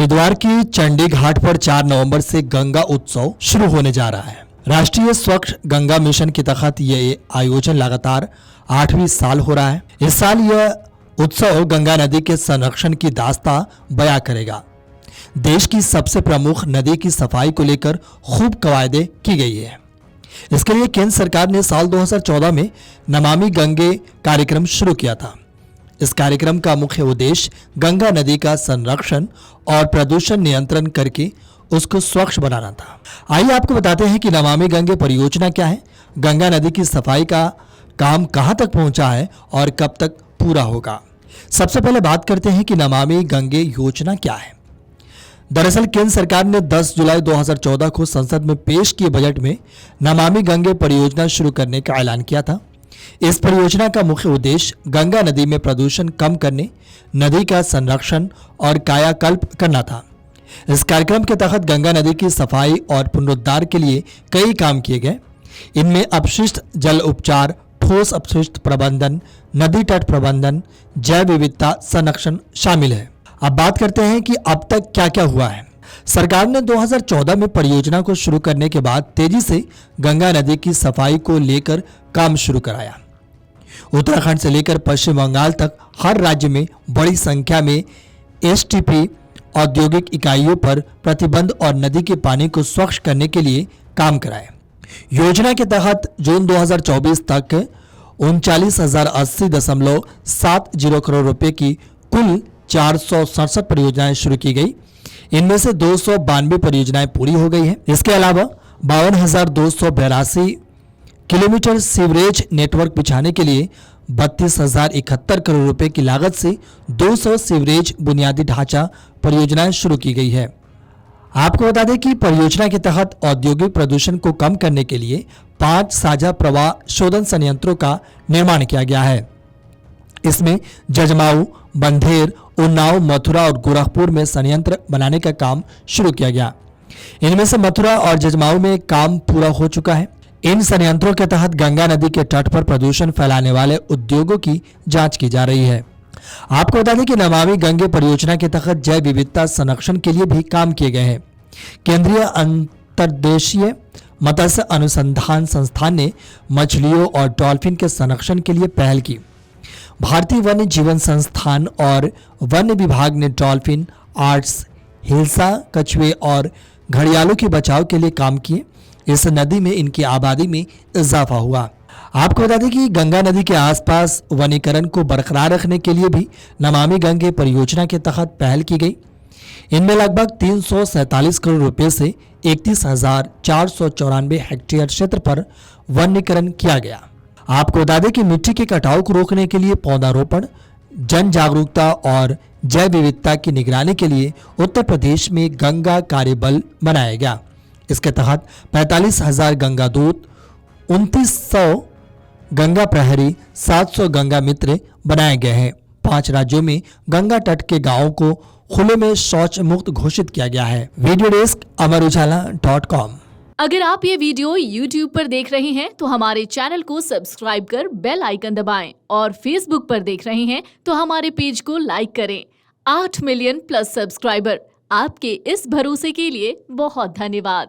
हरिद्वार की चंडी घाट पर 4 नवंबर से गंगा उत्सव शुरू होने जा रहा है। राष्ट्रीय स्वच्छ गंगा मिशन के तहत ये आयोजन लगातार 8वीं साल हो रहा है। इस साल यह उत्सव गंगा नदी के संरक्षण की दास्तां बयां करेगा। देश की सबसे प्रमुख नदी की सफाई को लेकर खूब कवायदे की गई है। इसके लिए केंद्र सरकार ने साल 2014 में नमामि गंगे कार्यक्रम शुरू किया था। इस कार्यक्रम का मुख्य उद्देश्य गंगा नदी का संरक्षण और प्रदूषण नियंत्रण करके उसको स्वच्छ बनाना था। आइए आपको बताते हैं कि नमामि गंगे परियोजना क्या है, गंगा नदी की सफाई का काम कहां तक पहुंचा है और कब तक पूरा होगा। सबसे पहले बात करते हैं कि नमामि गंगे योजना क्या है। दरअसल केंद्र सरकार ने 10 जुलाई 2014 को संसद में पेश किए बजट में नमामि गंगे परियोजना शुरू करने का ऐलान किया था। इस परियोजना का मुख्य उद्देश्य गंगा नदी में प्रदूषण कम करने, नदी का संरक्षण और कायाकल्प करना था। इस कार्यक्रम के तहत गंगा नदी की सफाई और पुनरुद्धार के लिए कई काम किए गए। इनमें अपशिष्ट जल उपचार, ठोस अपशिष्ट प्रबंधन, नदी तट प्रबंधन, जैव विविधता संरक्षण शामिल है। अब बात करते हैं कि अब तक क्या क्या हुआ है। सरकार ने 2014 में परियोजना को शुरू करने के बाद तेजी से गंगा नदी की सफाई को लेकर काम शुरू कराया। उत्तराखंड से लेकर पश्चिम बंगाल तक हर राज्य में बड़ी संख्या में एसटीपी औद्योगिक इकाइयों पर प्रतिबंध और नदी के पानी को स्वच्छ करने के लिए काम कराए। योजना के तहत जून 2024 तक 39,080.70 करोड़ रुपए की कुल 467 परियोजनाएं शुरू की गई। इनमें से 292 परियोजनाएं पूरी हो गई हैं। इसके अलावा 52,282 किलोमीटर सीवरेज नेटवर्क बिछाने के लिए 32,071 करोड़ रुपए की लागत से 200 सीवरेज बुनियादी ढांचा परियोजनाएं शुरू की गई है। आपको बता दें कि परियोजना के तहत औद्योगिक प्रदूषण को कम करने के लिए 5 साझा प्रवाह शोधन संयंत्रों का निर्माण किया गया है। इसमें जजमाऊ, बंधेर, उन्नाव, मथुरा और गोरखपुर में संयंत्र बनाने का काम शुरू किया गया। इनमें से मथुरा और जजमाऊ में काम पूरा हो चुका है। इन संयंत्रों के तहत गंगा नदी के तट पर प्रदूषण फैलाने वाले उद्योगों की जांच की जा रही है। आपको बता दें कि नमामि गंगे परियोजना के तहत जैव विविधता संरक्षण के लिए भी काम किए गए हैं। केंद्रीय अंतर्देशीय मत्स्य अनुसंधान संस्थान ने मछलियों और डॉल्फिन के संरक्षण के लिए पहल की। भारतीय वन्य जीवन संस्थान और वन विभाग ने डॉल्फिन, आर्ट्स, हिल्सा, कछुए और घड़ियालों के बचाव के लिए काम किए। इस नदी में इनकी आबादी में इजाफा हुआ। आपको बता दें कि गंगा नदी के आसपास वनीकरण को बरकरार रखने के लिए भी नमामि गंगे परियोजना के तहत पहल की गई। इनमें लगभग 347 करोड़ रुपए से 31,494 हेक्टेयर क्षेत्र पर वनीकरण किया गया। आपको बता दें कि मिट्टी के कटाव को रोकने के लिए पौधारोपण, जन जागरूकता और जैव विविधता की निगरानी के लिए उत्तर प्रदेश में गंगा कार्यबल बनाया गया। इसके तहत 45,000 गंगा दूत, 2,900 गंगा प्रहरी, 700 गंगा मित्र बनाए गए हैं। 5 राज्यों में गंगा तट के गांवों को खुले में शौच मुक्त घोषित किया गया है। Video desk amarujala.com। अगर आप ये वीडियो YouTube पर देख रहे हैं तो हमारे चैनल को सब्सक्राइब कर बेल आइकन दबाएं और Facebook पर देख रहे हैं तो हमारे पेज को लाइक करें। 8 मिलियन प्लस सब्सक्राइबर, आपके इस भरोसे के लिए बहुत धन्यवाद।